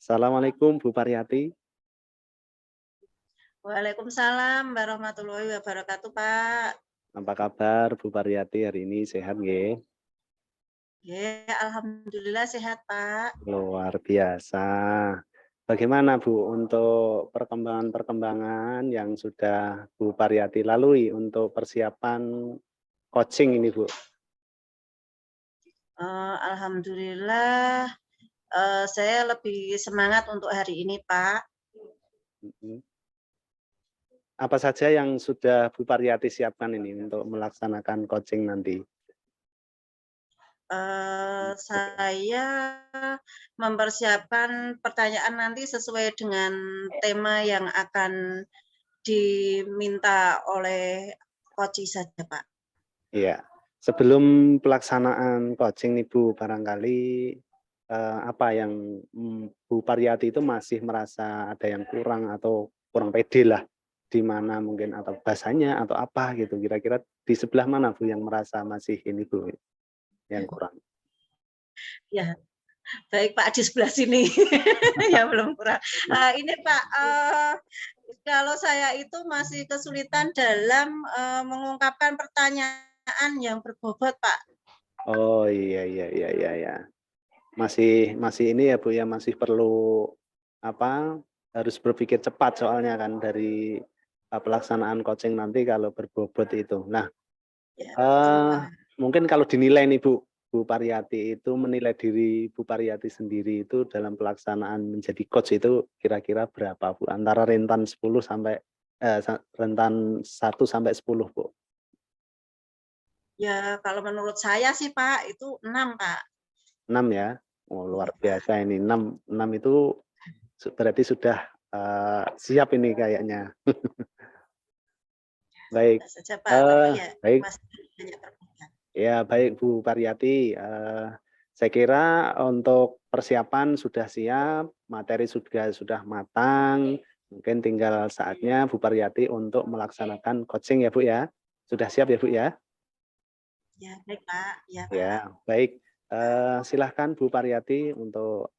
Assalamualaikum Bu Pariyati. Waalaikumsalam warahmatullahi wabarakatuh, Pak. Apa kabar Bu Pariyati hari ini, sehat nggih? Ya, alhamdulillah sehat, Pak. Luar biasa. Bagaimana Bu untuk perkembangan-perkembangan yang sudah Bu Pariyati lalui untuk persiapan coaching ini Bu? Alhamdulillah, saya lebih semangat untuk hari ini, Pak. Mhm. Apa saja yang sudah Bu Pariyati siapkan ini untuk melaksanakan coaching nanti? Saya mempersiapkan pertanyaan nanti sesuai dengan tema yang akan diminta oleh coach saja, Pak. Iya. Sebelum pelaksanaan coaching nih Bu, barangkali, apa yang, Bu Pariyati itu masih merasa ada yang kurang atau kurang pede lah, di mana mungkin atau bahasanya atau apa gitu, kira-kira di sebelah mana Bu yang merasa masih ini Bu, yang kurang? Ya, baik Pak, di sebelah sini. Ya belum kurang. Ini Pak, kalau saya itu masih kesulitan dalam, mengungkapkan pertanyaan yang berbobot, Pak. Oh, iya iya iya iya iya. Masih masih ini ya Bu ya, masih perlu apa, harus berpikir cepat soalnya kan dari, pelaksanaan coaching nanti kalau berbobot itu. Nah, Ya, betul, Eee, Pak. mungkin kalau dinilai nih Bu Pariyati itu menilai diri Bu Pariyati sendiri itu dalam pelaksanaan menjadi coach itu kira-kira berapa Bu? Antara rentan 10 sampai rentan 1 sampai 10 Bu? Ya, kalau menurut saya sih, Pak, itu 6 Pak. 6 ya? Oh luar Iya, Pak. biasa ini 6 itu berarti sudah, siap ini kayaknya. Baik, Semoga saja, Pak, tapi ya baik. masih banyak perbedaan. Ya, baik Bu Pariyati, saya kira untuk persiapan sudah siap, materi sudah matang, mungkin tinggal saatnya Bu Pariyati untuk melaksanakan coaching ya Bu ya. Sudah siap ya Bu ya? Ya, baik, Pak. Ya, Pak. Ya, baik, silahkan Bu Pariyati untuk,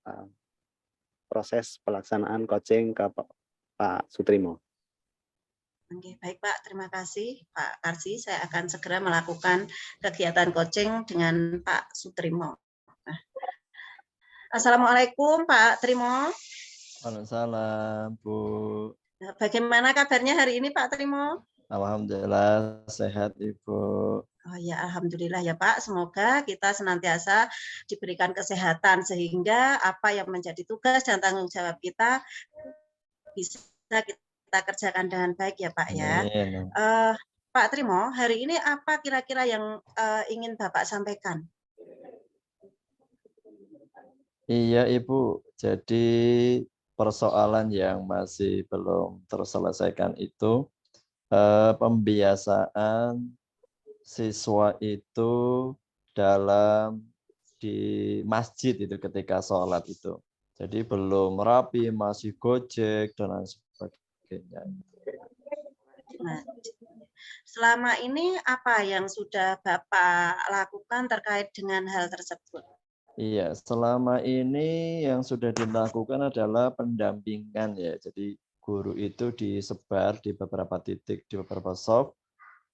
proses pelaksanaan coaching ke Pak Sutrimo. Oke, baik Pak, terima kasih Pak Karsi. Saya akan segera melakukan kegiatan coaching dengan Pak Sutrimo. Nah, Assalamualaikum Pak Trimo. Waalaikumsalam, Bu. Nah, bagaimana kabarnya hari ini Pak Trimo? Alhamdulillah sehat, Ibu. Oh ya, alhamdulillah ya Pak. Semoga kita senantiasa diberikan kesehatan sehingga apa yang menjadi tugas dan tanggung jawab kita bisa kita kerjakan dengan baik ya Pak ya. Amin. Pak Trimo, hari ini apa kira-kira yang ingin Bapak sampaikan? Iya, Ibu. Jadi persoalan yang masih belum terselesaikan itu pembiasaan siswa itu dalam di masjid itu ketika sholat itu. Jadi belum rapi, masih gojek dan lain sebagainya. Nah, selama ini apa yang sudah Bapak lakukan terkait dengan hal tersebut? Iya, selama ini yang sudah dilakukan adalah pendampingan ya. Jadi guru itu disebar di beberapa titik, di beberapa soft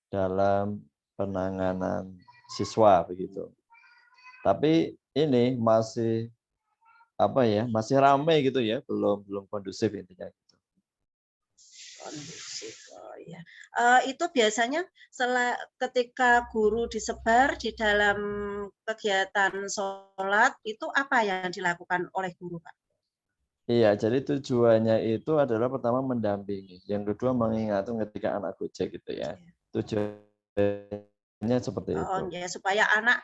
dalam penanganan siswa begitu. Tapi ini masih apa ya? Masih ramai gitu ya, belum kondusif intinya gitu. Kondusif, oh ya. Itu biasanya ketika guru disebar di dalam kegiatan sholat, itu apa yang dilakukan oleh guru, Pak? Iya, jadi tujuannya itu adalah pertama mendampingi, yang kedua mengingatkan ketika anak gojek gitu ya. Ya. Tujuannya seperti Oh, itu. ya, supaya anak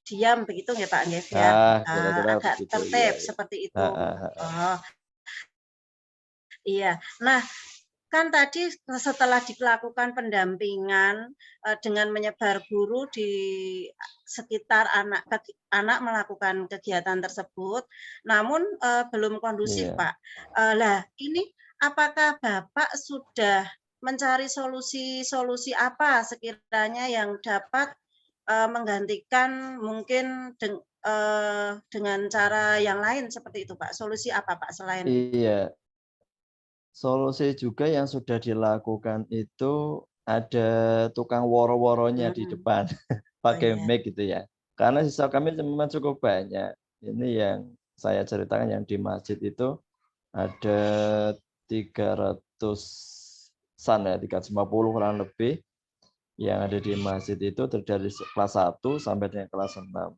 diam begitu ya Pak Ngev ya, Kira-kira agak begitu tertib ya. seperti itu. Oh, iya. Nah, kan tadi setelah dilakukan pendampingan dengan menyebar guru di sekitar anak melakukan kegiatan tersebut, namun belum kondusif, Iya. Pak. Lah, ini apakah Bapak sudah mencari solusi-solusi apa sekiranya yang dapat menggantikan mungkin dengan cara yang lain seperti itu, Pak? Solusi apa, Pak, selain Iya, solusi juga yang sudah dilakukan itu ada tukang woro-woronya di Mhm. depan, Oh, pakai iya. mic gitu ya. Karena siswa kami memang cukup banyak. Ini yang saya ceritakan yang di masjid itu ada 300-an ya, 350 kurang lebih yang ada di masjid itu dari kelas 1 sampai dengan kelas 6.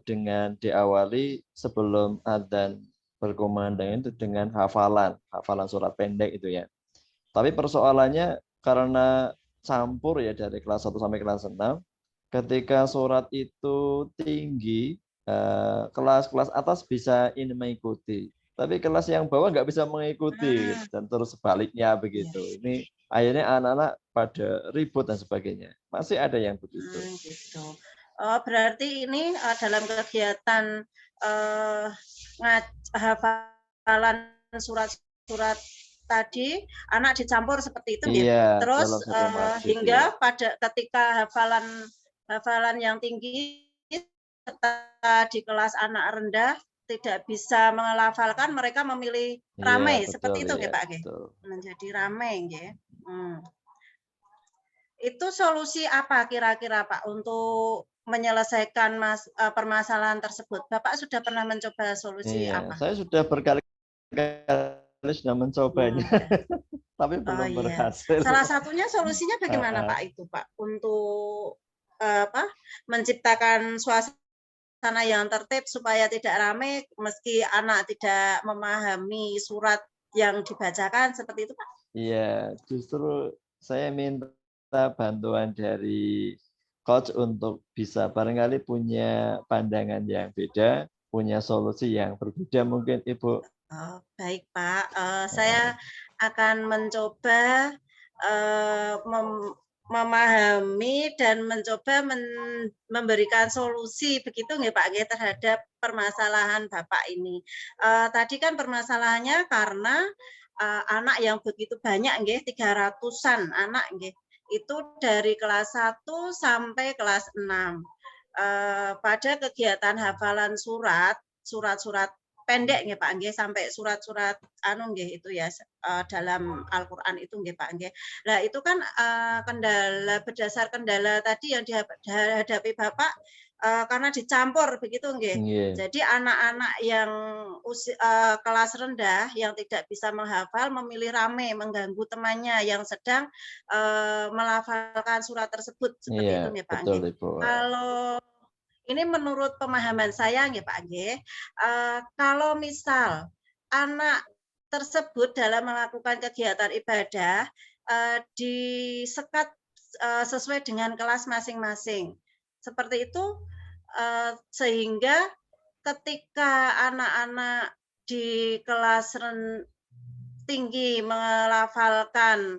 Dengan diawali sebelum adzan berkumandang itu dengan hafalan surat pendek itu ya. Tapi persoalannya karena campur ya dari kelas 1 sampai kelas 6, ketika surat itu tinggi, kelas-kelas atas bisa ini mengikuti. Tapi kelas yang bawah nggak bisa mengikuti Ah, dan terus sebaliknya iya. begitu. Ini akhirnya anak-anak pada ribut dan sebagainya. Masih ada yang begitu. Gitu. Berarti ini dalam kegiatan hafalan surat-surat tadi, anak dicampur seperti itu, nggih. Iya, Terus dalam satu masjid ya. hingga pada ketika hafalan yang tinggi, serta di kelas anak rendah tidak bisa menghafalkan, mereka memilih Iya, ramai, betul seperti itu nggih, ya, Pak, nggih? betul. Menjadi ramai, nggih. Itu solusi apa kira-kira, Pak, untuk menyelesaikan permasalahan tersebut? Bapak sudah pernah mencoba solusi Iya, apa? saya sudah berkali-kali sudah mencobanya, Ya. tapi Oh, belum iya. berhasil. Salah satunya solusinya bagaimana, Heeh. Pak, itu, Pak? Untuk menciptakan suasana yang tertib supaya tidak ramai meski anak tidak memahami surat yang dibacakan, seperti itu, Pak? Iya, justru saya minta bantuan dari coach untuk bisa barangkali punya pandangan yang beda, punya solusi yang berbeda mungkin Ibu. Oh, baik, Pak. Saya akan mencoba memahami dan mencoba memberikan solusi begitu nggih, Pak, nggih, terhadap permasalahan Bapak ini. Tadi kan permasalahannya karena anak yang begitu banyak nggih, 300-an anak nggih. Itu dari kelas 1 sampai kelas 6. Pada kegiatan hafalan surat-surat pendek nggih, Pak, nggih, sampai surat-surat anu nggih itu ya, dalam Al-Qur'an itu nggih, Pak, nggih. Lah itu kan, berdasar kendala tadi yang dihadapi Bapak, karena dicampur begitu nggih. Iya, Jadi anak-anak yang kelas rendah yang tidak bisa menghafal memilih rame, mengganggu temannya yang sedang, melafalkan surat tersebut, seperti iya, itu nggih, Pak, betul nggih. Ibu. Kalau ini menurut pemahaman saya nggih, Pak, nggih, kalau misal anak tersebut dalam melakukan kegiatan ibadah, disekat, sesuai dengan kelas masing-masing. Seperti itu, sehingga ketika anak-anak di kelas tinggi melafalkan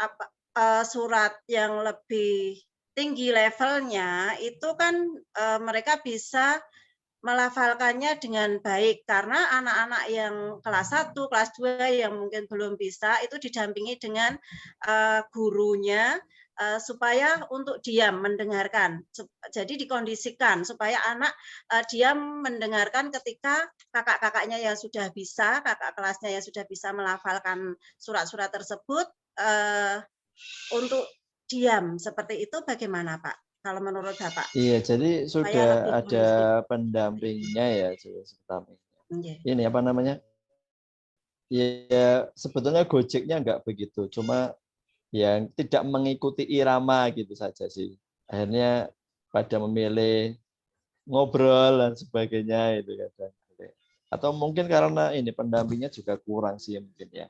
apa, surat yang lebih tinggi levelnya, itu kan, mereka bisa melafalkannya dengan baik, karena anak-anak yang kelas 1, kelas 2 yang mungkin belum bisa, itu didampingi dengan, gurunya, supaya untuk diam mendengarkan. Jadi dikondisikan supaya anak, diam mendengarkan ketika kakak-kakaknya yang sudah bisa, kakak kelasnya yang sudah bisa melafalkan surat-surat tersebut, untuk diam. Seperti itu bagaimana, Pak, kalau menurut Bapak? Iya, jadi Supaya sudah lebih ada kondusif. pendampingnya ya, seperti Nggih. ini apa namanya? Ya, sebetulnya Gojeknya nggak begitu, cuma yang tidak mengikuti irama gitu saja sih. Akhirnya pada memilih ngobrol dan sebagainya itu kadang. Atau mungkin karena ini pendampingnya juga kurang sih mungkin ya.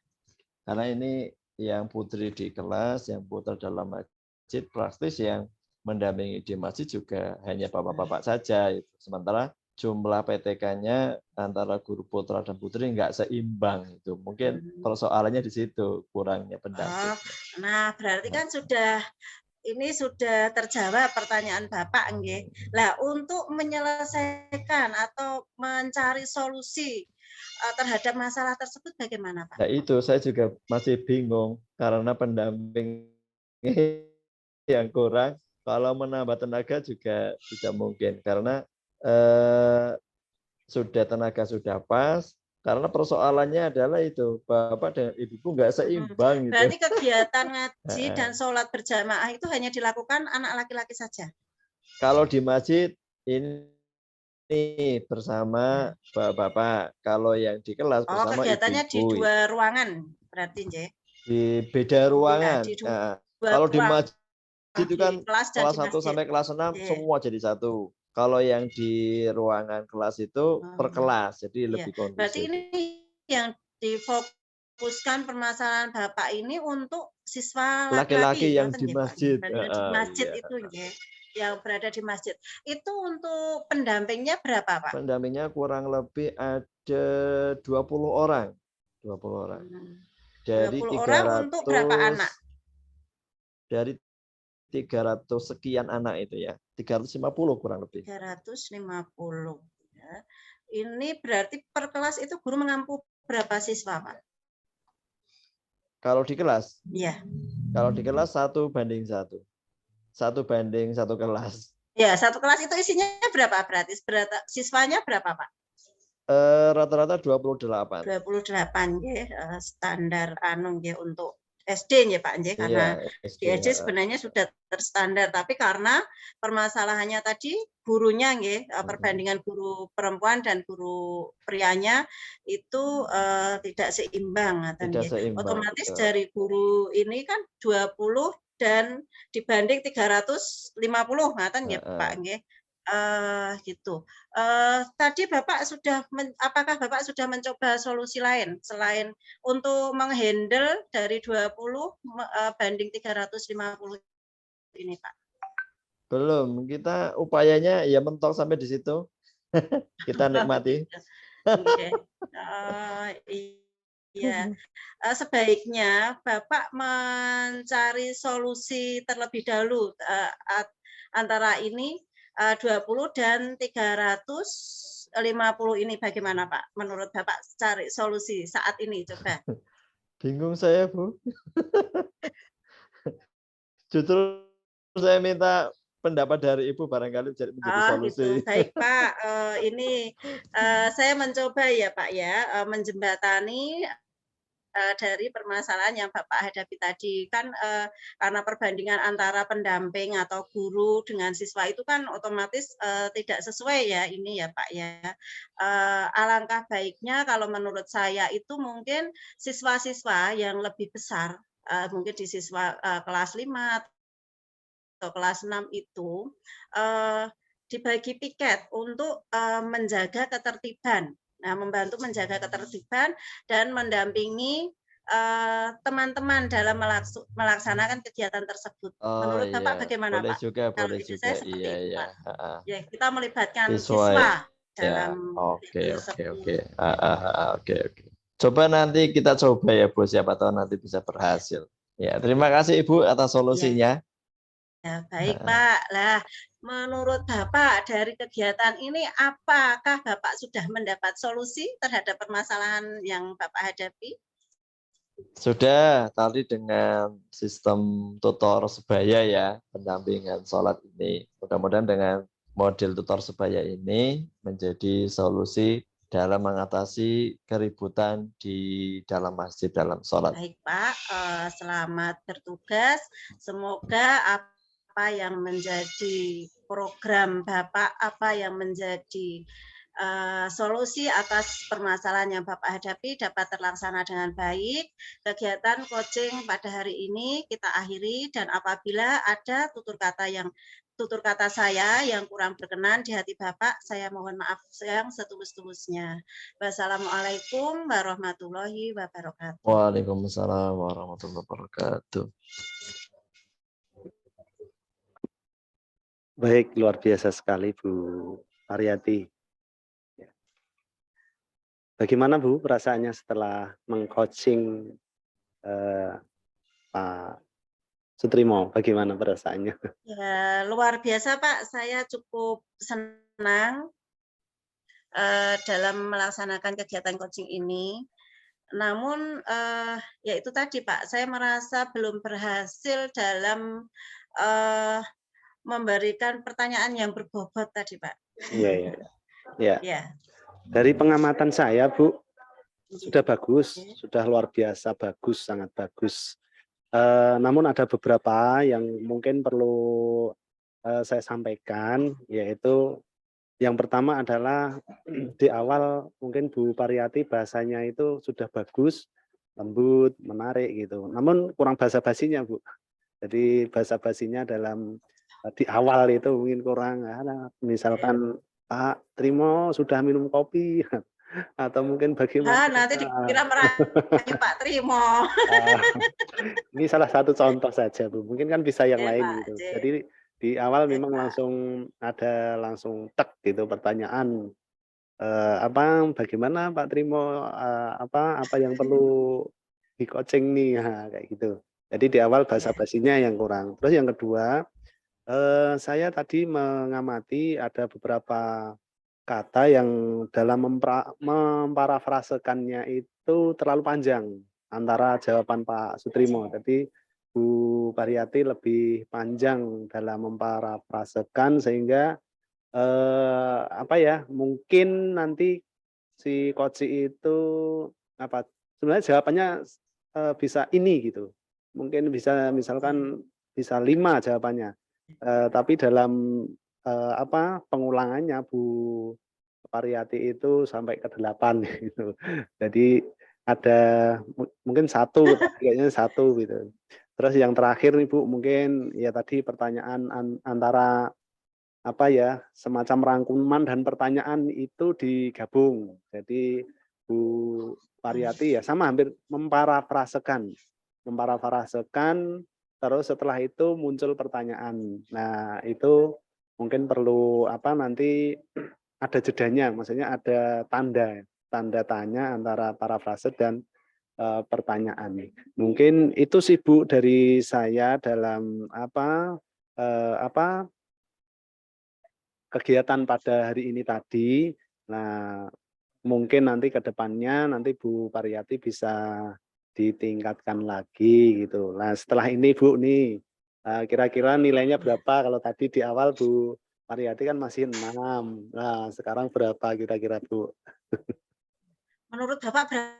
Karena ini yang putri di kelas, yang putra dalam masjid, praktis yang mendampingi di masjid juga hanya bapak-bapak saja. Itu. Sementara jumlah PTK-nya antara guru putra dan putri nggak seimbang. Itu mungkin Mhm. persoalannya di situ, kurangnya Oh, pendampingnya. nah berarti kan ini sudah terjawab pertanyaan Bapak nggih. Lah untuk menyelesaikan atau mencari solusi, terhadap masalah tersebut bagaimana, Pak? Nah itu saya juga masih bingung karena pendamping yang kurang. Kalau menambah tenaga juga tidak mungkin karena sudah tenaga sudah pas, karena persoalannya adalah itu Bapak dan Ibuku nggak seimbang gitu. Berarti kegiatan ngaji dan sholat berjamaah itu hanya dilakukan anak laki-laki saja? Kalau di masjid ini bersama Bapak, kalau yang di kelas bersama kegiatannya Ibu-ibu. di 2 ruangan berarti, Nje? Di beda ruangan. Di kalau di masjid itu kan kelas 1 sampai kelas 6 semua jadi satu. Kalau yang di ruangan kelas itu per kelas, jadi lebih kondusif. Berarti ini yang difokuskan permasalahan Bapak ini untuk siswa laki-laki yang ngoten di nggih, Pak? masjid. Berarti di masjid itu nggih, yang berada di masjid. Itu untuk pendampingnya berapa, Pak? Pendampingnya kurang lebih ada 20 orang. 20 orang. Dari 20 300 orang untuk berapa anak? Dari 300 sekian anak itu ya. 350 kurang lebih. 350 ya. Ini berarti per kelas itu guru mengampu berapa siswa, Pak? Kalau di kelas? Iya. Kalau di kelas 1:1. 1:1 kelas. Ya, 1 kelas itu isinya berapa berarti? Siswanya berapa, Pak? Rata-rata 28. 28 nggih, standar nggih untuk SD nggih Pak nggih, karena di SD sebenarnya sudah terstandar, tapi karena permasalahannya tadi gurunya nggih, perbandingan guru perempuan dan guru prianya itu tidak seimbang ngaten nggih. Otomatis dari guru ini kan 20 dan dibanding 350 ngaten nggih Pak nggih. Gitu. Tadi Bapak apakah Bapak sudah mencoba solusi lain selain untuk menghandle dari 20 banding 350 ini, Pak? Belum, kita upayanya ya mentok sampai di situ. Kita nikmati. Oke. Iya. Sebaiknya Bapak mencari solusi terlebih dahulu antara ini 20 dan 350 ini bagaimana Pak? Menurut Bapak cari solusi saat ini coba. Bingung saya, Bu. Justru saya minta pendapat dari Ibu barangkali menjadi solusi. Gitu. Baik Pak, ini saya mencoba ya Pak ya menjembatani dari permasalahan yang Bapak hadapi tadi kan karena perbandingan antara pendamping atau guru dengan siswa itu kan otomatis tidak sesuai ya ini ya Pak ya. Alangkah baiknya kalau menurut saya itu mungkin siswa-siswa yang lebih besar mungkin di siswa kelas 5 atau kelas 6 itu dibagi piket untuk menjaga ketertiban. Nah, membantu menjaga ketertiban dan mendampingi teman-teman dalam melaksanakan kegiatan tersebut. Menurut Bapak bagaimana, boleh Pak? Juga, Kalau boleh ide juga. saya seperti Iya, itu, iya. Pak. Ya, kita melibatkan siswa dalam Oke. Coba nanti kita coba ya, Bu. Siapa tahu nanti bisa berhasil. Ya, terima kasih Ibu atas solusinya. Ya, baik Pak. Lah, menurut Bapak dari kegiatan ini apakah Bapak sudah mendapat solusi terhadap permasalahan yang Bapak hadapi? Sudah, tadi dengan sistem tutor sebaya ya, pendampingan sholat ini. Mudah-mudahan dengan model tutor sebaya ini menjadi solusi dalam mengatasi keributan di dalam masjid, dalam sholat. Baik Pak, selamat bertugas. Semoga apa yang menjadi program Bapak, apa yang menjadi solusi atas permasalahan yang Bapak hadapi dapat terlaksana dengan baik. Kegiatan coaching pada hari ini kita akhiri dan apabila ada tutur kata saya yang kurang berkenan di hati Bapak, saya mohon maaf yang setulus-tulusnya. Wassalamualaikum warahmatullahi wabarakatuh. Waalaikumsalam warahmatullahi wabarakatuh. Baik, luar biasa sekali Bu Pariyati. Bagaimana Bu perasaannya setelah mengcoaching Pak Sutrimo? Bagaimana perasaannya? Ya, luar biasa Pak, saya cukup senang dalam melaksanakan kegiatan coaching ini. Namun ya itu tadi Pak, saya merasa belum berhasil dalam memberikan pertanyaan yang berbobot tadi Pak. Iya, iya. Ya, Ya. dari pengamatan saya, Bu, sudah bagus, Oke. sudah luar biasa bagus, sangat bagus. Namun ada beberapa yang mungkin perlu saya sampaikan, yaitu yang pertama adalah di awal mungkin Bu Pariyati bahasanya itu sudah bagus, lembut, menarik gitu. Namun kurang basa-basinya, Bu. Jadi basa-basinya dalam di awal itu mungkin kurang, misalkan Pak Trimo sudah minum kopi atau mungkin bagaimana. Nanti dikira merayu Pak Trimo. Ini salah satu contoh saja, Bu. Mungkin kan bisa yang Ya, lain Pak. gitu. Jadi di awal Ya, memang Pak. langsung ada langsung tek gitu pertanyaan, bagaimana Pak Trimo, apa yang perlu di-coaching nih, kayak gitu. Jadi di awal Ya. basa-basinya yang kurang. Terus yang kedua, saya tadi mengamati ada beberapa kata yang dalam memparafrasekannya itu terlalu panjang antara jawaban Pak Sutrimo. Jadi Bu Pariyati lebih panjang dalam memparafrasekan sehingga apa ya, mungkin nanti si coach itu apa, sebenarnya jawabannya bisa ini gitu. Mungkin bisa misalkan bisa 5 jawabannya. Tapi dalam apa, pengulangannya Bu Pariyati itu sampai ke 8 gitu. Jadi ada mungkin satu, kayaknya satu gitu. Terus yang terakhir nih Bu, mungkin ya tadi pertanyaan antara apa ya, semacam rangkuman dan pertanyaan itu digabung. Jadi Bu Pariyati ya sama hampir memparafrasekan, terus setelah itu muncul pertanyaan. Nah, itu mungkin perlu apa nanti ada jedanya, maksudnya ada tanda tanya antara parafrase dan pertanyaan. Mungkin itu sih Bu dari saya dalam apa kegiatan pada hari ini tadi. Nah, mungkin nanti ke depannya nanti Bu Pariyati bisa ditingkatkan lagi gitu. Nah, setelah ini Bu nih, kira-kira nilainya berapa? Kalau tadi di awal Bu Pariyati kan masih 6. Nah, sekarang berapa kira-kira Bu? Menurut Bapak berapa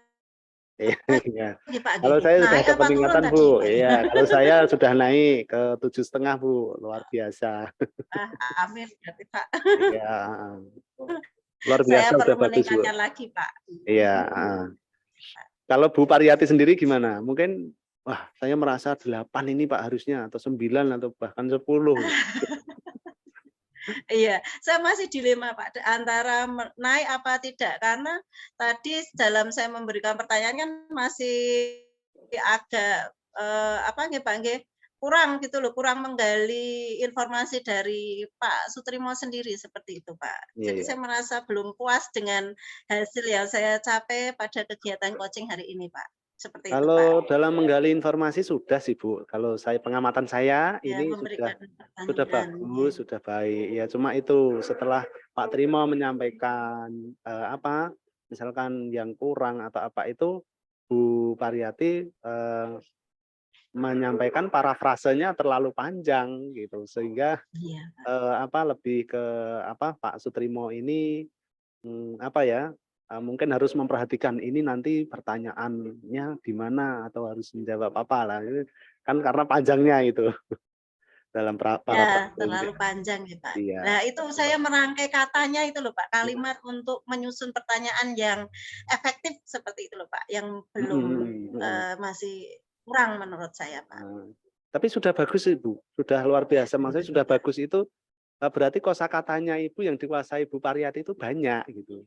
Iya. nih Pak? Kalau saya sudah Naik ada apa turun peningkatan tadi? Bu. Iya, kalau saya sudah naik ke 7,5 Bu, luar biasa. Amin berarti Pak. Iya, luar Saya biasa udah perlu bagus Bu. meningkatkan lagi Pak. Iya, Kalau Bu Pariyati sendiri gimana? Mungkin, wah saya merasa 8 ini Pak harusnya, atau 9 atau bahkan 10. Iya, saya masih dilema Pak, antara naik apa tidak, karena tadi dalam saya memberikan pertanyaan kan masih agak, apa nggih Pak nggih, kurang gitu loh, kurang menggali informasi dari Pak Sutrimo sendiri, seperti itu Pak. Iya, Jadi iya. saya merasa belum puas dengan hasil yang saya capai pada kegiatan coaching hari ini Pak, seperti itu Pak. Kalau dalam menggali informasi sudah sih Bu, kalau pengamatan saya Ya ini sudah memberikan pertanyaan, ya. bagus, sudah baik. Ya cuma itu setelah Pak Trimo menyampaikan, apa, misalkan yang kurang atau apa itu, Bu Pariyati, menyampaikan parafrasenya terlalu panjang gitu, sehingga Iya, apa, lebih ke apa, Pak Sutrimo ini, apa ya, mungkin harus memperhatikan ini nanti pertanyaannya di mana atau harus menjawab apa lah, ini kan karena panjangnya itu dalam ya parafrasenya. terlalu panjang ya, Pak. Iya, Nah, itu betul. saya merangkai katanya itu loh, Pak, Iya, kalimat untuk menyusun pertanyaan yang efektif seperti itu loh, Pak, yang belum, mhm. masih kurang menurut saya, Pak. Nah, tapi sudah bagus Ibu, sudah luar biasa, maksudnya sudah Alhamdulillah. bagus itu, berarti kosakatanya Ibu yang dikuasai Bu Pariyati itu banyak gitu.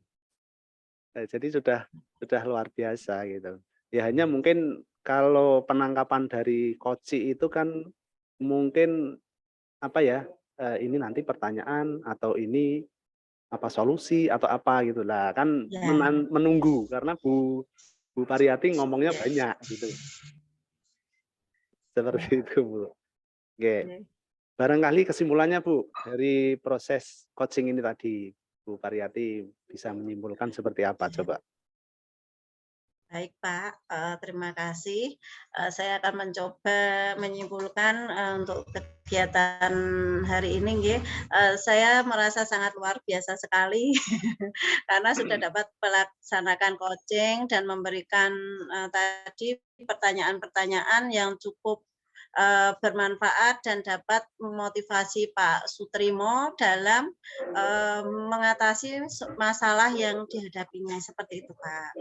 Jadi sudah luar biasa gitu. Ya hanya mungkin kalau penangkapan dari koci itu kan mungkin apa ya, ini nanti pertanyaan atau ini apa solusi atau apa gitu. Lah kan Ya, menunggu karena Bu Pariyati ngomongnya ya, banyak gitu. Seperti ya, itu, Bu. Oke. oke. Barangkali kesimpulannya Bu, dari proses coaching ini tadi, Bu Pariyati bisa menyimpulkan seperti apa Ya. coba? Baik Pak, terima kasih. Saya akan mencoba menyimpulkan, untuk kegiatan hari ini nggih, saya merasa sangat luar biasa sekali karena sudah dapat melaksanakan coaching dan memberikan, tadi pertanyaan-pertanyaan yang cukup, bermanfaat dan dapat memotivasi Pak Sutrimo dalam, mengatasi masalah yang dihadapinya, seperti itu Pak.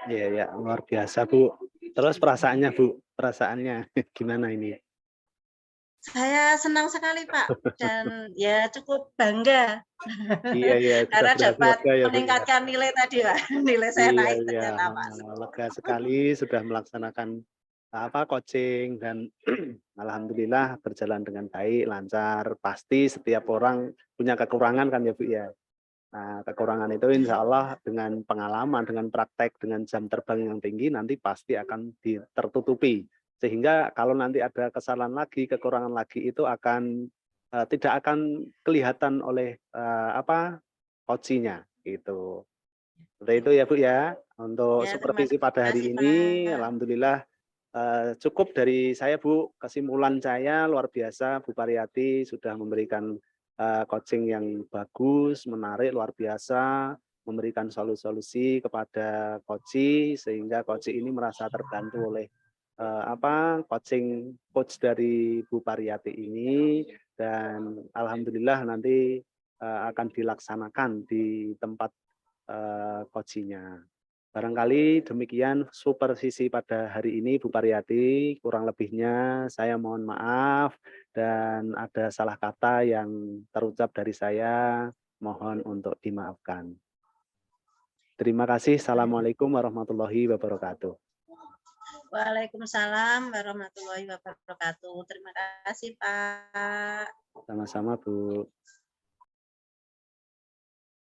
Iya ya, luar biasa Bu. Terus perasaannya Bu, perasaannya gimana ini? Saya senang sekali, Pak, dan ya cukup bangga Iya iya, sudah karena berhasil dapat lega ya Bu ya? meningkatkan nilai tadi, Pak. Nilai saya Iya naik iya, ternyata, Pak. lega sekali sudah melaksanakan coaching dan alhamdulillah berjalan dengan baik, lancar. Pasti setiap orang punya kekurangan kan ya Bu ya. Nah, kekurangan itu insya Allah dengan pengalaman, dengan praktek, dengan jam terbang yang tinggi nanti pasti akan tertutupi. Sehingga kalau nanti ada kesalahan lagi, kekurangan lagi itu akan tidak akan kelihatan oleh coaching-nya gitu. Seperti itu ya Bu ya. Untuk Ya, terima supervisi pada kasih, hari ini, Pak. alhamdulillah cukup dari saya Bu. Kesimpulan saya luar biasa, Bu Pariyati sudah memberikan coaching yang bagus, menarik, luar biasa, memberikan solusi-solusi kepada coach sehingga coach ini merasa terbantu oleh coach dari Bu Pariyati ini dan alhamdulillah nanti akan dilaksanakan di tempat coaching-nya. Barangkali demikian supervisi pada hari ini Bu Pariyati, kurang lebihnya saya mohon maaf dan ada salah kata yang terucap dari saya, mohon untuk dimaafkan. Terima kasih. Assalamualaikum warahmatullahi wabarakatuh. Waalaikumsalam warahmatullahi wabarakatuh. Terima kasih, Pak. Sama-sama Bu.